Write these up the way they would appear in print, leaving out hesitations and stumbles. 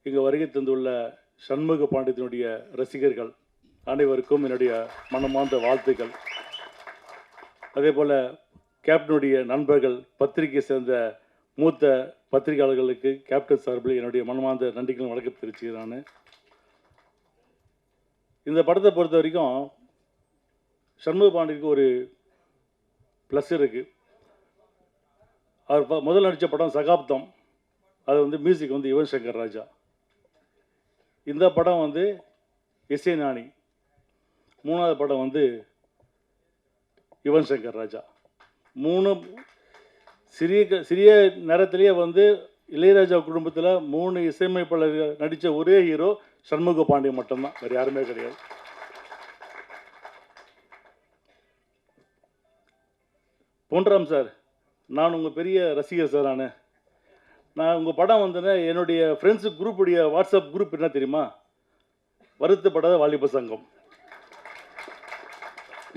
இங்கு வருகை தந்துள்ள சண்முக பாண்டியத்தினுடைய ரசிகர்கள் அனைவருக்கும் என்னுடைய மனமார்ந்த வாழ்த்துக்கள். அதே போல் கேப்டனுடைய நண்பர்கள், பத்திரிகை சேர்ந்த மூத்த பத்திரிகையாளர்களுக்கு கேப்டன் சார்பில் என்னுடைய மனமார்ந்த நன்றிகளும் வணக்கம் தெரிவிச்சுக்கிறேன். நான் இந்த படத்தை பொறுத்த வரைக்கும் சண்முக பாண்டியனுக்கு ஒரு ப்ளஸ் இருக்குது. அவர் முதல் நடித்த படம் சகாப்தம், அது வந்து மியூசிக் வந்து யுவன் சங்கர் ராஜா. இந்த படம் வந்து இசை ஞானி. மூணாவது படம் வந்து யுவன் சங்கர் ராஜா. மூணு சிறிய நேரத்திலேயே வந்து இளையராஜா குடும்பத்தில் 3 இசையமைப்பாளர்கள் நடித்த ஒரே ஹீரோ சண்முக பாண்டியன் மட்டும்தான், வேறு யாருமே கிடையாது. பொன்ராம் சார், நான் உங்கள் பெரிய ரசிகர் சார். நான் உங்கள் படம் வந்தேன்னா என்னுடைய ஃப்ரெண்ட்ஸு குரூப்புடைய வாட்ஸ்அப் குரூப் என்ன தெரியுமா? வருத்தப்படாத வாலிப சங்கம்,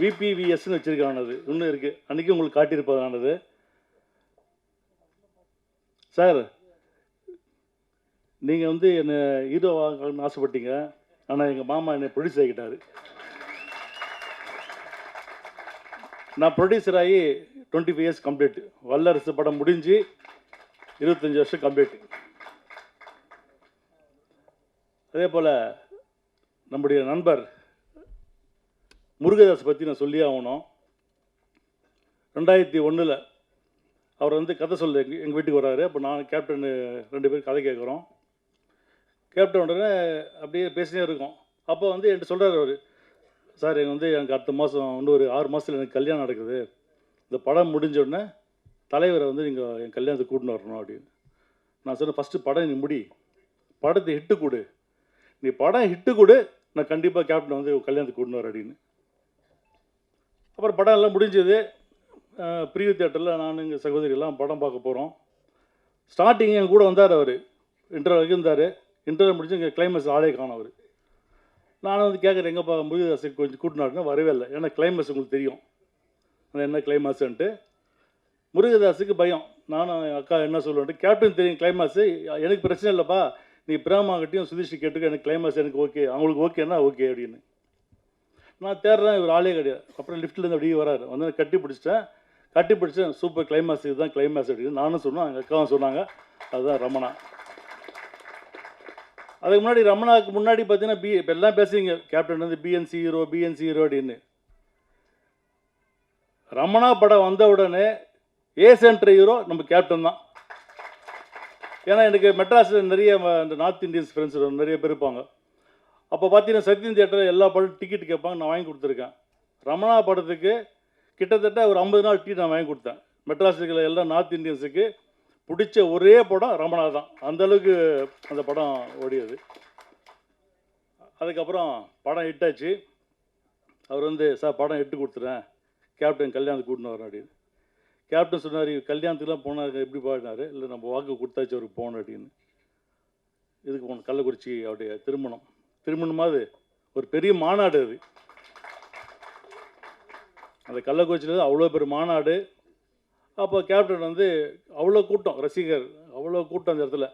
விபிவிஎஸ்ன்னு வச்சுருக்கானது இன்னும் இருக்குது. அன்றைக்கி உங்களுக்கு காட்டியிருப்பதானது. சார், நீங்கள் வந்து என்னை ஹீரோ ஆகணும்னு ஆசைப்பட்டீங்க, ஆனால் எங்கள் மாமா என்னை ப்ரொடியூஸ் ஆகிட்டார். நான் ப்ரொடியூசர் ஆகி 25 இயர்ஸ் கம்ப்ளீட். வல்லரசு படம் முடிஞ்சு 25 வருஷம் கம்ப்ளீட். அதே போல் நம்முடைய நண்பர் முருகதாஸ் பற்றி நான் சொல்லியே ஆகணும். 2001 அவர் வந்து கதை சொல்ல எங்கள் வீட்டுக்கு வர்றாரு. அப்போ நான் கேப்டன் 2 பேர் கதை கேட்குறோம். கேப்டன் உடனே அப்படியே பேசினே இருக்கோம். அப்போ வந்து என்கிட்ட சொல்கிறார் அவர், சார் எனக்கு அடுத்த மாதம் இன்னொரு 6 மாதத்தில் எனக்கு கல்யாணம் நடக்குது. இந்த படம் முடிஞ்ச உடனே தலைவரை வந்து நீங்கள் என் கல்யாணத்துக்கு கூட்டின்னு வரணும் அப்படின்னு. நான் சொன்னேன், ஃபஸ்ட்டு படம் நீ முடி, படத்தை ஹிட்டு கொடு, நீ படம் ஹிட்டு கொடு, நான் கண்டிப்பாக கேப்டன் வந்து கல்யாணத்துக்கு கூட்டின்னு வர அப்படின்னு. அப்புறம் படம் எல்லாம் முடிஞ்சது. பிரிவு தியேட்டரில் நான் எங்கள் சகோதரியெல்லாம் படம் பார்க்க போகிறோம். ஸ்டார்டிங் என் கூட வந்தார் அவர், இன்டர்வல் இருந்தார். இன்டர்வல் முடிஞ்சு எங்கள் கிளைமேக்ஸ் ஆளே காணும் அவர். நானும் வந்து கேட்குறேன், எங்கேப்பா முருகதாஸுக்கு கொஞ்சம் கூட்டினாருன்னா வரவே இல்லை. ஏன்னா கிளைமேக்ஸ் உங்களுக்கு தெரியும் அது என்ன கிளைமேக்ஸுன்ட்டு. முருகதாஸுக்கு பயம். நானும் அக்கா என்ன சொல்லுவேன்ட்டு, கேப்டன் தெரியும் கிளைமேக்ஸு, எனக்கு பிரச்சனை இல்லைப்பா, நீ பிரேமாகிட்டையும் சுதீஷ் கேட்டுக்க, எனக்கு கிளைமேக்ஸ் எனக்கு ஓகே, அவங்களுக்கு ஓகேன்னா ஓகே அப்படின்னு. நான் தேடுறேன், இவர் ஆளே கிடையாது. அப்புறம் லிஃப்ட்லேருந்து அப்படியே வராரு. வந்து கட்டி பிடிச்சேன். சூப்பர் கிளைமேக்ஸ், இதுதான் கிளைமேக்ஸ் அப்படின்னு நானும் சொன்னேன், எங்கள் அக்காவும் சொன்னாங்க. அதுதான் ரமணா. அதுக்கு முன்னாடி ரமணாவுக்கு முன்னாடி பார்த்தீங்கன்னா இப்போ எல்லாம் பேசுறீங்க, கேப்டன் வந்து பிஎன்சி ஹீரோ அப்படின்னு. ரமணா படம் வந்த உடனே ஏ சென்டர் ஹீரோ நம்ம கேப்டன் தான். ஏன்னா எனக்கு மெட்ராஸில் நிறைய இந்த நார்த் இந்தியன்ஸ் ஃப்ரெண்ட்ஸ் நிறைய பேர் இருப்பாங்க. அப்போ பார்த்தீங்கன்னா சத்யம் தியேட்டரில் எல்லா படம் டிக்கெட் கேட்பாங்க, நான் வாங்கி கொடுத்துருக்கேன். ரமணா படத்துக்கு கிட்டத்தட்ட ஒரு 50 நாள் டிக்கெட் நான் வாங்கி கொடுத்தேன். மெட்ராஸில் இருக்கிற எல்லா நார்த் இந்தியன்ஸுக்கு பிடிச்ச ஒரே படம் ரமணா தான். அந்தளவுக்கு அந்த படம் ஓடியது. அதுக்கப்புறம் படம் ஹிட்டாச்சு. அவர் வந்து, சார் படம் ஹிட்டு கொடுத்துறேன், கேப்டன் கல்யாணத்துக்கு கூட்டின்னு வரேன் அப்படின்னு. கேப்டன் சொன்னார், கல்யாணத்துக்குலாம் போனார் எப்படி பாடினார், இல்லை நம்ம வாக்கு கொடுத்தாச்சு அவருக்கு போகணும் அப்படின்னு. இதுக்கு போகணும், கள்ளக்குறிச்சி அவருடைய திருமணமாவது ஒரு பெரிய மாநாடு அது. அந்த கள்ளக்குறிச்சியில் அவ்வளோ பெரிய மாநாடு. அப்போ கேப்டன் வந்து அவ்வளோ கூட்டம், ரசிகர் அவ்வளோ கூட்டம் அந்த இடத்துல.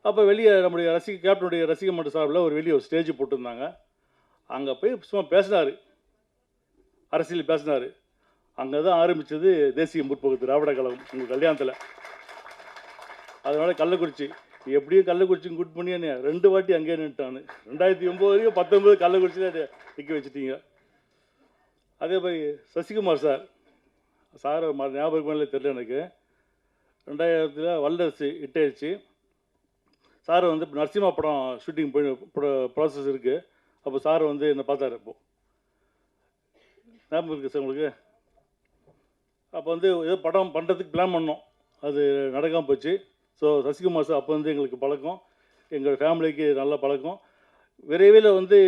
அப்போ வெளியே நம்முடைய கேப்டனுடைய ரசிக மன்ற சார்பில் ஒரு வெளியே ஒரு ஸ்டேஜ் போட்டிருந்தாங்க. அங்கே போய் சும்மா பேசினார், அரசியல் பேசினார். அங்கே தான் ஆரம்பித்தது தேசிய முற்போக்கு திராவிட கழகம் உங்கள் கல்யாணத்தில். அதனால் கள்ளக்குறிச்சி எப்படியும் கள்ளக்குறிச்சின்னு கூட்டு பண்ணி 2 வாட்டி அங்கேயே நின்ட்டான்னு. 2009 வரைக்கும் 19 கள்ளக்குறிச்சியில் நிற்க வச்சுட்டீங்க. அதே மாதிரி சசிகுமார் சார் ஞாபகம் தெரியல எனக்கு. 2000 வல்லரசு ஹிட் ஆயிடுச்சு. சார் வந்து இப்போ நரசிம்மா படம் ஷூட்டிங் போய் ப்ராசஸ் இருக்குது. அப்போ சார் வந்து என்னை பார்த்தாரு. இப்போது ஞாபகம் இருக்குது சார் உங்களுக்கு? அப்போ வந்து ஏதோ படம் பண்ணுறதுக்கு பிளான் பண்ணோம், அது நடக்காமல் போச்சு. ஸோ சசிகுமார் சார் அப்போ வந்து எங்களுக்கு பழக்கம், எங்கள் ஃபேமிலிக்கு நல்ல பழக்கம். விரைவில் வந்து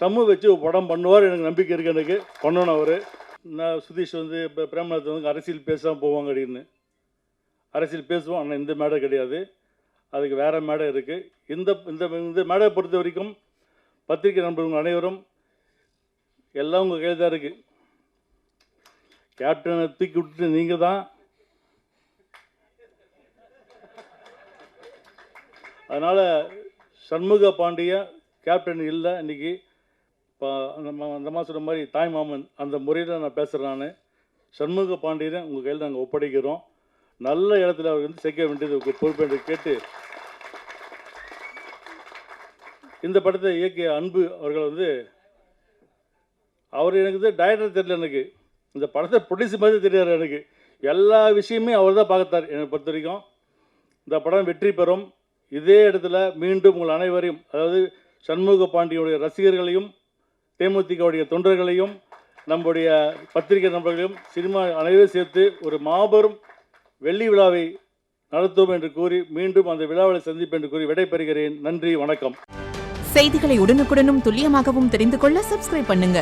சம்மு வச்சு ஒரு படம் பண்ணுவார், எனக்கு நம்பிக்கை இருக்குது. எனக்கு பண்ணணும் அவர். நான் சுதீஷ் வந்து இப்போ பிரேமநாத் வந்து அரசியல் பேசாமல் போவாங்க அப்படின்னு. அரசியல் பேசுவோம், ஆனால் இந்த மேடை கிடையாது, அதுக்கு வேறு மேடை இருக்குது. இந்த மேடையை பொறுத்த வரைக்கும் பத்திரிகை நண்பர்கள் அனைவரும் எல்லாம் உங்கள் கையில் தான் இருக்குது. கேப்டனை தூக்கி விட்டுட்டு நீங்கள் தான் அதனால் சண்முக பாண்டிய கேப்டன் இல்லை இன்றைக்கி. இப்போ அந்த மாதிரி சொன்ன மாதிரி தாய் மாமன் அந்த முறையில் நான் பேசுகிறேன். நான் சண்முக பாண்டியனை உங்கள் கையில் நாங்கள் ஒப்படைக்கிறோம். நல்ல இடத்துல அவர் வந்து சேர்க்க வேண்டியது பொறுப்பு என்று கேட்டு, இந்த படத்தை இயக்கிய அன்பு அவர்கள் வந்து அவர் எனக்கு வந்து டைரக்டர் தெரியல, எனக்கு இந்த படத்தை ப்ரொடியூஸ் மாதிரி தெரியாது. எனக்கு எல்லா விஷயமே அவர் தான் பார்த்தார். என்னை பொறுத்த வரைக்கும் இந்த படம் வெற்றி பெறும். இதே இடத்துல மீண்டும் உங்கள் அனைவரையும், அதாவது சண்முக பாண்டியனுடைய ரசிகர்களையும், தேமுதிகவுடைய தொண்டர்களையும், நம்முடைய பத்திரிகை நண்பர்களையும், சினிமா அனைவரும் சேர்த்து ஒரு மாபெரும் வெள்ளி விழாவை நடத்துவோம் என்று கூறி, மீண்டும் அந்த விழாவில் சந்திப்பேன் என்று கூறி விடைபெறுகிறேன். நன்றி, வணக்கம். செய்திகளை உடனுக்குடனும் துல்லியமாகவும் தெரிந்து கொள்ள சப்ஸ்கிரைப் பண்ணுங்க.